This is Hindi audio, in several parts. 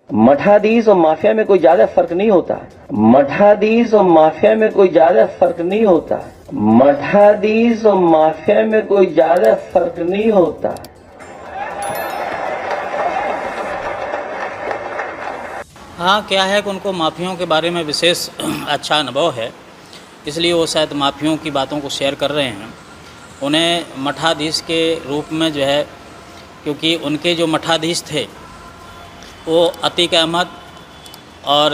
मठाधीश और माफिया में कोई ज्यादा फर्क नहीं होता। मठाधीश और माफिया में कोई ज्यादा फर्क नहीं होता। मठाधीश और माफिया में कोई ज्यादा फर्क नहीं होता। हाँ, क्या है कि उनको माफियों के बारे में विशेष अच्छा अनुभव है, इसलिए वो शायद माफियों की बातों को शेयर कर रहे हैं। उन्हें मठाधीश के रूप में जो है, क्योंकि उनके जो मठाधीश थे वो अतीक अहमद और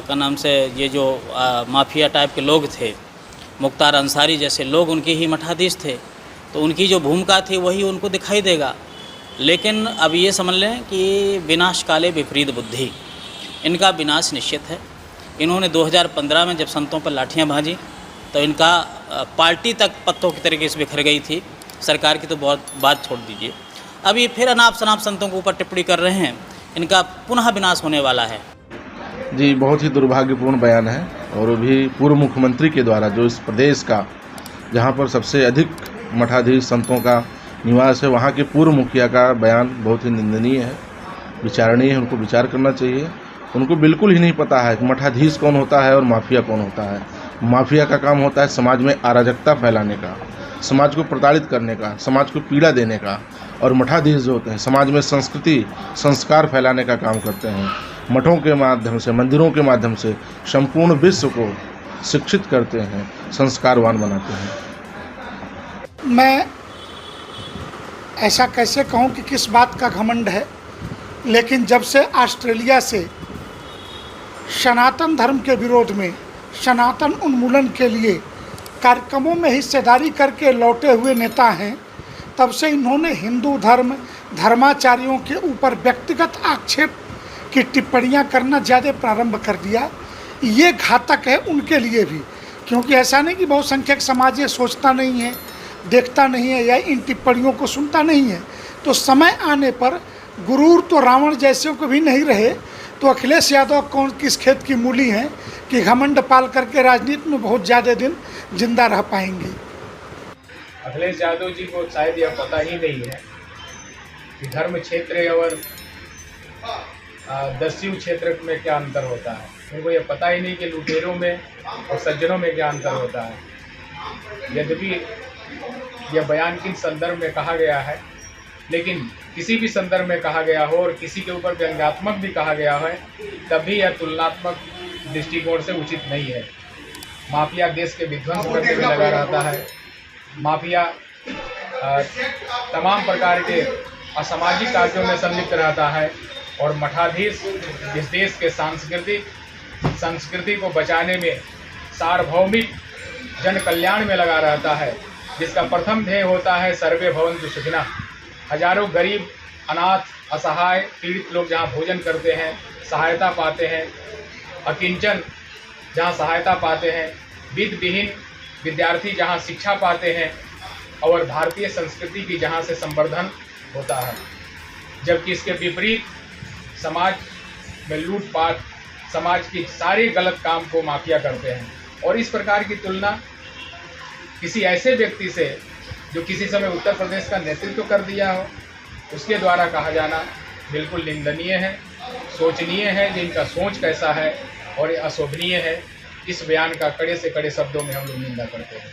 का नाम से ये जो माफिया टाइप के लोग थे, मुख्तार अंसारी जैसे लोग उनके ही मठाधीश थे, तो उनकी जो भूमिका थी वही उनको दिखाई देगा। लेकिन अब ये समझ लें कि विनाश काले विपरीत बुद्धि, इनका विनाश निश्चित है। इन्होंने 2015 में जब संतों पर लाठियां भाजी तो इनका पार्टी तक पत्तों की तरीके से बिखर गई थी। सरकार की तो बहुत बात छोड़ दीजिए, अब ये फिर अनाप शनाप संतों के ऊपर टिप्पणी कर रहे हैं। इनका पुनः विनाश होने वाला है। जी, बहुत ही दुर्भाग्यपूर्ण बयान है, और वो भी पूर्व मुख्यमंत्री के द्वारा, जो इस प्रदेश का जहाँ पर सबसे अधिक मठाधीश संतों का निवास है, वहाँ के पूर्व मुखिया का बयान बहुत ही निंदनीय है, विचारणीय है। उनको विचार करना चाहिए। उनको बिल्कुल ही नहीं पता है कि मठाधीश कौन होता है और माफिया कौन होता है। माफिया का काम होता है समाज में अराजकता फैलाने का, समाज को प्रताड़ित करने का, समाज को पीड़ा देने का, और मठाधीश जो होते हैं समाज में संस्कृति संस्कार फैलाने का काम करते हैं। मठों के माध्यम से, मंदिरों के माध्यम से संपूर्ण विश्व को शिक्षित करते हैं, संस्कारवान बनाते हैं। मैं ऐसा कैसे कहूँ कि किस बात का घमंड है, लेकिन जब से ऑस्ट्रेलिया से सनातन धर्म के विरोध में, सनातन उन्मूलन के लिए कार्यक्रमों में हिस्सेदारी करके लौटे हुए नेता हैं, तब से इन्होंने हिंदू धर्म, धर्माचार्यों के ऊपर व्यक्तिगत आक्षेप की टिप्पणियां करना ज़्यादा प्रारंभ कर दिया। ये घातक है उनके लिए भी, क्योंकि ऐसा नहीं कि बहुसंख्यक समाज ये सोचता नहीं है, देखता नहीं है या इन टिप्पणियों को सुनता नहीं है। तो समय आने पर गुरूर तो रावण जैसे को भी नहीं रहे, तो अखिलेश यादव कौन किस खेत की मूली हैं कि घमंड पाल करके राजनीति में बहुत ज़्यादा दिन जिंदा रह पाएंगे। अखिलेश यादव जी को शायद यह पता ही नहीं है कि धर्म क्षेत्र और दस्यु क्षेत्र में क्या अंतर होता है। उनको यह पता ही नहीं कि लुटेरों में और सज्जनों में क्या अंतर होता है। यद्यपि यह बयान किन संदर्भ में कहा गया है, लेकिन किसी भी संदर्भ में कहा गया हो और किसी के ऊपर व्यंग्यात्मक भी कहा गया है, तभी यह तुलनात्मक दृष्टिकोण से उचित नहीं है। माफिया देश के विध्वंस करने में लगा रहता है। माफिया तमाम प्रकार के असामाजिक कार्यों में संलिप्त रहता है, और मठाधीश इस देश के संस्कृति को बचाने में, सार्वभौमिक जन कल्याण में लगा रहता है, जिसका प्रथम ध्येय होता है सर्वे भवन्तु सुखिनः। हजारों गरीब, अनाथ, असहाय, पीड़ित लोग जहाँ भोजन करते हैं, सहायता पाते हैं, अकिंचन जहाँ सहायता पाते हैं, वित्त विहीन विद्यार्थी जहाँ शिक्षा पाते हैं, और भारतीय संस्कृति की जहाँ से संवर्धन होता है। जबकि इसके विपरीत समाज में लूटपाट, समाज की सारे गलत काम को माफिया करते हैं। और इस प्रकार की तुलना किसी ऐसे व्यक्ति से जो किसी समय उत्तर प्रदेश का नेतृत्व कर दिया हो, उसके द्वारा कहा जाना बिल्कुल निंदनीय है, सोचनीय है कि इनका सोच कैसा है, और ये अशोभनीय है। इस बयान का कड़े से कड़े शब्दों में हम लोग निंदा करते हैं।